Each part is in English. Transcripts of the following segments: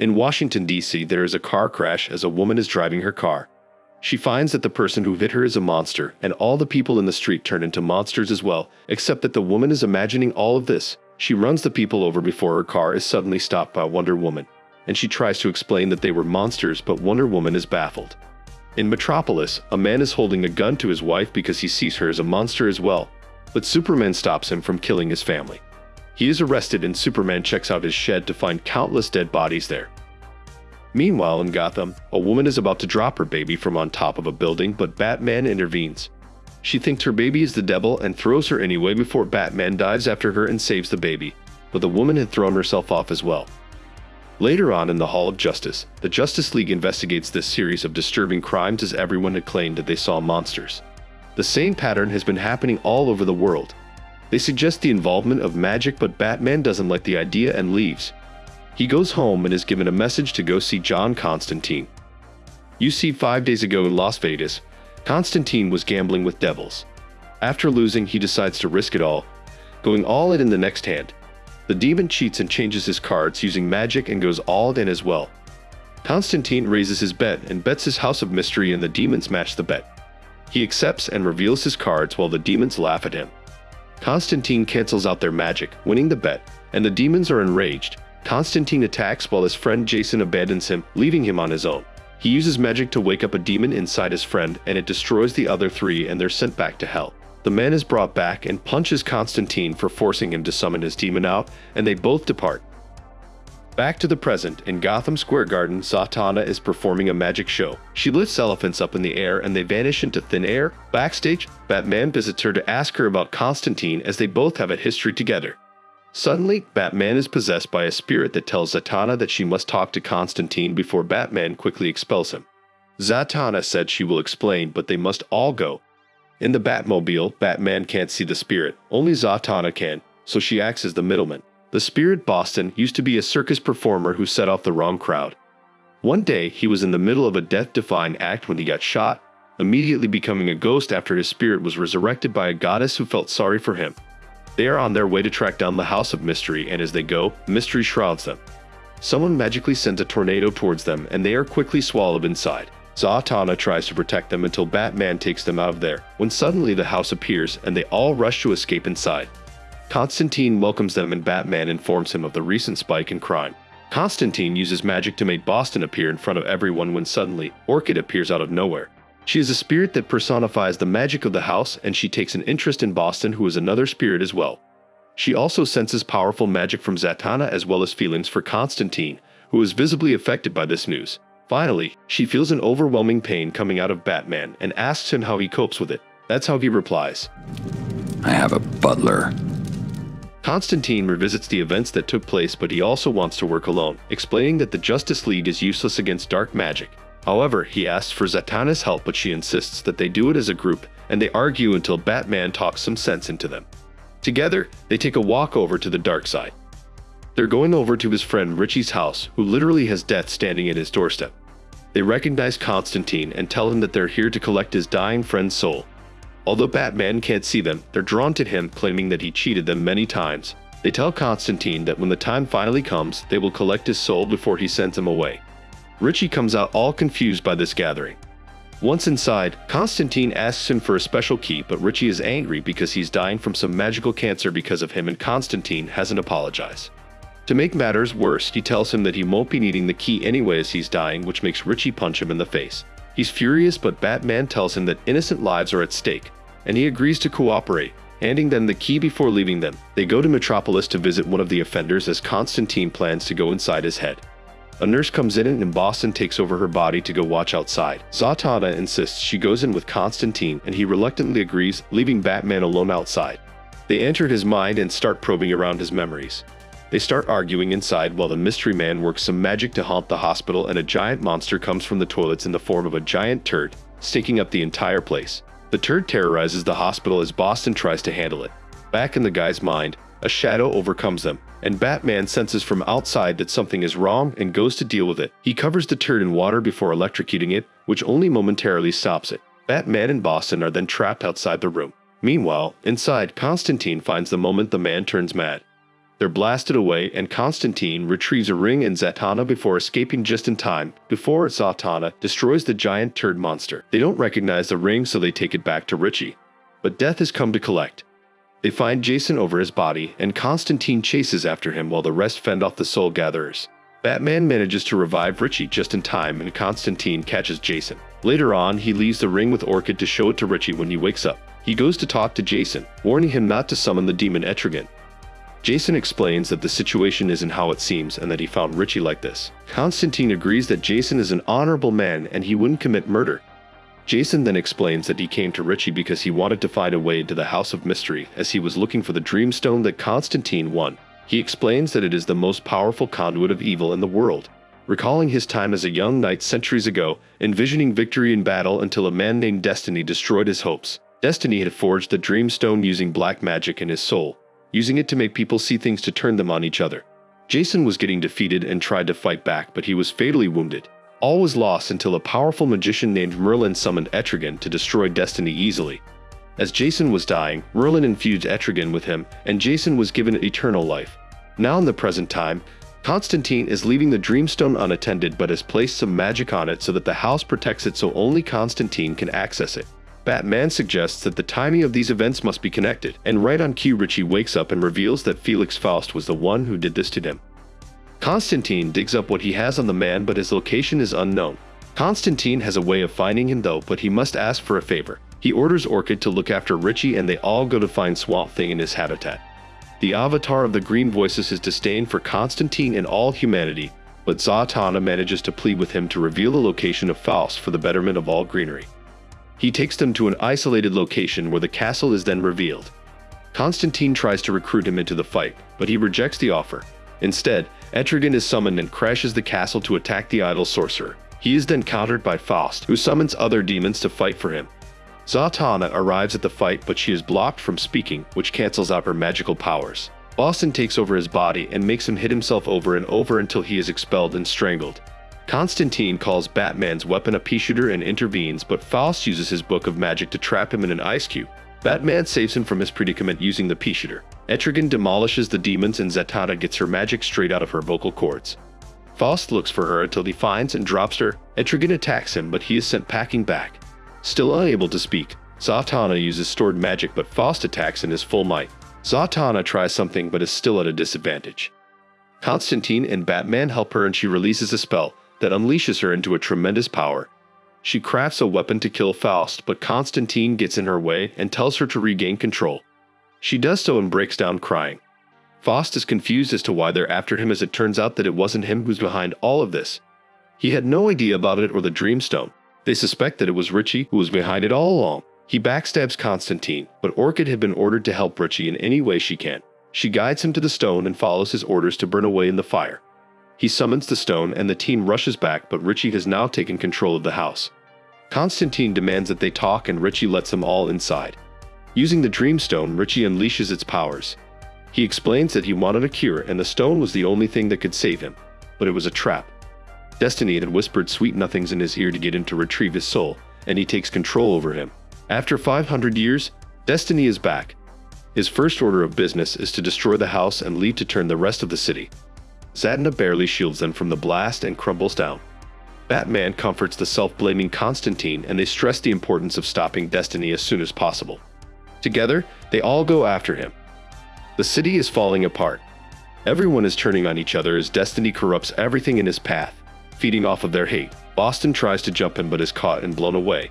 In Washington, D.C., there is a car crash as a woman is driving her car. She finds that the person who hit her is a monster, and all the people in the street turn into monsters as well, except that the woman is imagining all of this. She runs the people over before her car is suddenly stopped by Wonderwoman, and she tries to explain that they were monsters, but Wonderwoman is baffled. In Metropolis, a man is holding a gun to his wife because he sees her as a monster as well, but Superman stops him from killing his family. He is arrested and Superman checks out his shed to find countless dead bodies there. Meanwhile, in Gotham, a woman is about to drop her baby from on top of a building, but Batman intervenes. She thinks her baby is the devil and throws her anyway before Batman dives after her and saves the baby, but the woman had thrown herself off as well. Later on in the Hall of Justice, the Justice League investigates this series of disturbing crimes as everyone had claimed that they saw monsters. The same pattern has been happening all over the world. They suggest the involvement of magic, but Batman doesn't like the idea and leaves. He goes home and is given a message to go see John Constantine. You see, 5 days ago in Las Vegas, Constantine was gambling with devils. After losing, he decides to risk it all, going all in the next hand. The demon cheats and changes his cards using magic and goes all in as well. Constantine raises his bet and bets his house of mystery, and the demons match the bet. He accepts and reveals his cards while the demons laugh at him. Constantine cancels out their magic, winning the bet, and the demons are enraged. Constantine attacks while his friend Jason abandons him, leaving him on his own. He uses magic to wake up a demon inside his friend, and it destroys the other three, and they're sent back to hell. The man is brought back and punches Constantine for forcing him to summon his demon out, and they both depart. Back to the present, in Gotham Square Garden, Zatanna is performing a magic show. She lifts elephants up in the air and they vanish into thin air. Backstage, Batman visits her to ask her about Constantine, as they both have a history together. Suddenly, Batman is possessed by a spirit that tells Zatanna that she must talk to Constantine before Batman quickly expels him. Zatanna said she will explain, but they must all go. In the Batmobile, Batman can't see the spirit, only Zatanna can, so she acts as the middleman. The spirit Boston used to be a circus performer who set off the wrong crowd. One day, he was in the middle of a death-defying act when he got shot, immediately becoming a ghost after his spirit was resurrected by a goddess who felt sorry for him. They are on their way to track down the House of Mystery, and as they go, mystery shrouds them. Someone magically sends a tornado towards them, and they are quickly swallowed inside. Zatanna tries to protect them until Batman takes them out of there, when suddenly the house appears, and they all rush to escape inside. Constantine welcomes them, and Batman informs him of the recent spike in crime. Constantine uses magic to make Boston appear in front of everyone when suddenly, Orchid appears out of nowhere. She is a spirit that personifies the magic of the house, and she takes an interest in Boston, who is another spirit as well. She also senses powerful magic from Zatanna as well as feelings for Constantine, who is visibly affected by this news. Finally, she feels an overwhelming pain coming out of Batman and asks him how he copes with it. That's how he replies, I have a butler. Constantine revisits the events that took place, but he also wants to work alone, explaining that the Justice League is useless against dark magic. However, he asks for Zatanna's help, but she insists that they do it as a group, and they argue until Batman talks some sense into them. Together, they take a walk over to the Darkseid. They're going over to his friend Richie's house, who literally has death standing at his doorstep. They recognize Constantine and tell him that they're here to collect his dying friend's soul. Although Batman can't see them, they're drawn to him, claiming that he cheated them many times. They tell Constantine that when the time finally comes, they will collect his soul before he sends him away. Richie comes out all confused by this gathering. Once inside, Constantine asks him for a special key, but Richie is angry because he's dying from some magical cancer because of him, and Constantine hasn't apologized. To make matters worse, he tells him that he won't be needing the key anyway as he's dying, which makes Richie punch him in the face. He's furious, but Batman tells him that innocent lives are at stake, and he agrees to cooperate, handing them the key before leaving them. They go to Metropolis to visit one of the offenders as Constantine plans to go inside his head. A nurse comes in and Boston takes over her body to go watch outside. Zatanna insists she goes in with Constantine, and he reluctantly agrees, leaving Batman alone outside. They enter his mind and start probing around his memories. They start arguing inside while the mystery man works some magic to haunt the hospital, and a giant monster comes from the toilets in the form of a giant turd, stinking up the entire place. The turd terrorizes the hospital as Boston tries to handle it. Back in the guy's mind, a shadow overcomes them, and Batman senses from outside that something is wrong and goes to deal with it. He covers the turd in water before electrocuting it, which only momentarily stops it. Batman and Boston are then trapped outside the room. Meanwhile, inside, Constantine finds the moment the man turns mad. They're blasted away, and Constantine retrieves a ring and Zatanna before escaping just in time, before Zatanna destroys the giant turd monster. They don't recognize the ring, so they take it back to Richie. But death has come to collect. They find Jason over his body, and Constantine chases after him while the rest fend off the soul gatherers. Batman manages to revive Richie just in time, and Constantine catches Jason. Later on, he leaves the ring with Orchid to show it to Richie when he wakes up. He goes to talk to Jason, warning him not to summon the demon Etrigan. Jason explains that the situation isn't how it seems and that he found Richie like this. Constantine agrees that Jason is an honorable man and he wouldn't commit murder. Jason then explains that he came to Richie because he wanted to find a way into the House of Mystery, as he was looking for the Dreamstone that Constantine won. He explains that it is the most powerful conduit of evil in the world. Recalling his time as a young knight centuries ago, envisioning victory in battle until a man named Destiny destroyed his hopes. Destiny had forged the Dreamstone using black magic in his soul, using it to make people see things to turn them on each other. Jason was getting defeated and tried to fight back, but he was fatally wounded. All was lost until a powerful magician named Merlin summoned Etrigan to destroy Destiny easily. As Jason was dying, Merlin infused Etrigan with him, and Jason was given eternal life. Now in the present time, Constantine is leaving the Dreamstone unattended but has placed some magic on it so that the house protects it so only Constantine can access it. Batman suggests that the timing of these events must be connected, and right on cue Richie wakes up and reveals that Felix Faust was the one who did this to him. Constantine digs up what he has on the man, but his location is unknown. Constantine has a way of finding him though, but he must ask for a favor. He orders Orchid to look after Richie, and they all go to find Swamp Thing in his habitat. The avatar of the Green voices his disdain for Constantine and all humanity, but Zatanna manages to plead with him to reveal the location of Faust for the betterment of all greenery. He takes them to an isolated location where the castle is then revealed. Constantine tries to recruit him into the fight, but he rejects the offer. Instead, Etrigan is summoned and crashes the castle to attack the idle sorcerer. He is then countered by Faust, who summons other demons to fight for him. Zatanna arrives at the fight, but she is blocked from speaking, which cancels out her magical powers. Boston takes over his body and makes him hit himself over and over until he is expelled and strangled. Constantine calls Batman's weapon a pea shooter and intervenes, but Faust uses his book of magic to trap him in an ice cube. Batman saves him from his predicament using the pea shooter. Etrigan demolishes the demons, and Zatanna gets her magic straight out of her vocal cords. Faust looks for her until he finds and drops her. Etrigan attacks him, but he is sent packing back. Still unable to speak, Zatanna uses stored magic, but Faust attacks in his full might. Zatanna tries something but is still at a disadvantage. Constantine and Batman help her, and she releases a spell that unleashes her into a tremendous power. She crafts a weapon to kill Faust, but Constantine gets in her way and tells her to regain control. She does so and breaks down crying. Faust is confused as to why they're after him, as it turns out that it wasn't him who's behind all of this. He had no idea about it or the Dreamstone. They suspect that it was Richie who was behind it all along. He backstabs Constantine, but Orchid had been ordered to help Richie in any way she can. She guides him to the stone and follows his orders to burn away in the fire. He summons the stone and the team rushes back, but Richie has now taken control of the house. Constantine demands that they talk, and Richie lets them all inside. Using the Dreamstone, Richie unleashes its powers. He explains that he wanted a cure and the stone was the only thing that could save him, but it was a trap. Destiny had whispered sweet nothings in his ear to get him to retrieve his soul, and he takes control over him. After 500 years, Destiny is back. His first order of business is to destroy the house and leave to turn the rest of the city. Zatanna barely shields them from the blast and crumbles down. Batman comforts the self-blaming Constantine, and they stress the importance of stopping Destiny as soon as possible. Together, they all go after him. The city is falling apart. Everyone is turning on each other as Destiny corrupts everything in his path, feeding off of their hate. Boston tries to jump him but is caught and blown away.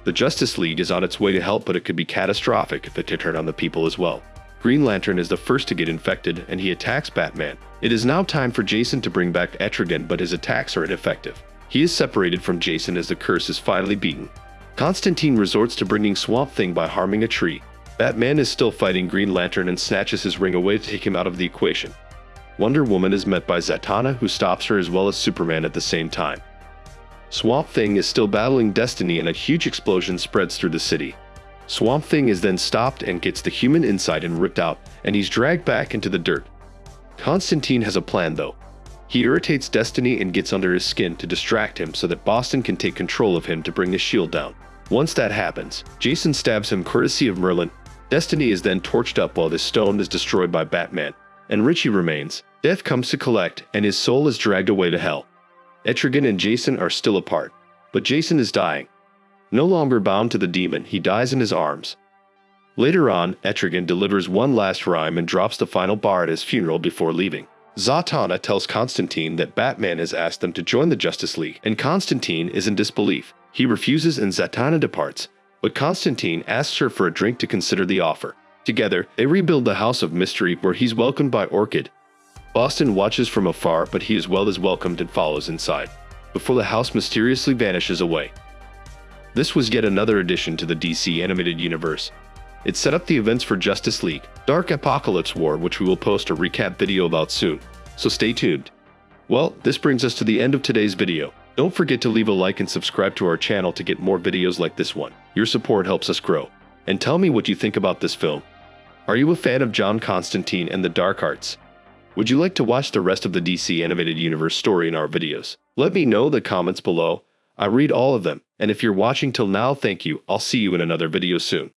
The Justice League is on its way to help, but it could be catastrophic if they turn on the people as well. Green Lantern is the first to get infected, and he attacks Batman. It is now time for Jason to bring back Etrigan, but his attacks are ineffective. He is separated from Jason as the curse is finally beaten. Constantine resorts to bringing Swamp Thing by harming a tree. Batman is still fighting Green Lantern and snatches his ring away to take him out of the equation. Wonderwoman is met by Zatanna, who stops her, as well as Superman at the same time. Swamp Thing is still battling Destiny, and a huge explosion spreads through the city. Swamp Thing is then stopped and gets the human inside and ripped out, and he's dragged back into the dirt. Constantine has a plan though. He irritates Destiny and gets under his skin to distract him so that Boston can take control of him to bring his shield down. Once that happens, Jason stabs him courtesy of Merlin. Destiny is then torched up while this stone is destroyed by Batman. and Richie remains. Death comes to collect, and his soul is dragged away to hell. Etrigan and Jason are still apart, but Jason is dying. No longer bound to the demon, he dies in his arms. Later on, Etrigan delivers one last rhyme and drops the final bar at his funeral before leaving. Zatanna tells Constantine that Batman has asked them to join the Justice League, and Constantine is in disbelief. He refuses and Zatanna departs, but Constantine asks her for a drink to consider the offer. Together, they rebuild the House of Mystery where he's welcomed by Orchid. Boston watches from afar, but he as well is welcomed and follows inside, before the house mysteriously vanishes away. This was yet another addition to the DC animated universe. It set up the events for Justice League, Dark Apocalypse War, which we will post a recap video about soon, so stay tuned. Well, this brings us to the end of today's video. Don't forget to leave a like and subscribe to our channel to get more videos like this one. Your support helps us grow. And tell me what you think about this film. Are you a fan of John Constantine and the Dark Arts? Would you like to watch the rest of the DC Animated Universe story in our videos? Let me know in the comments below. I read all of them, and if you're watching till now, thank you. I'll see you in another video soon.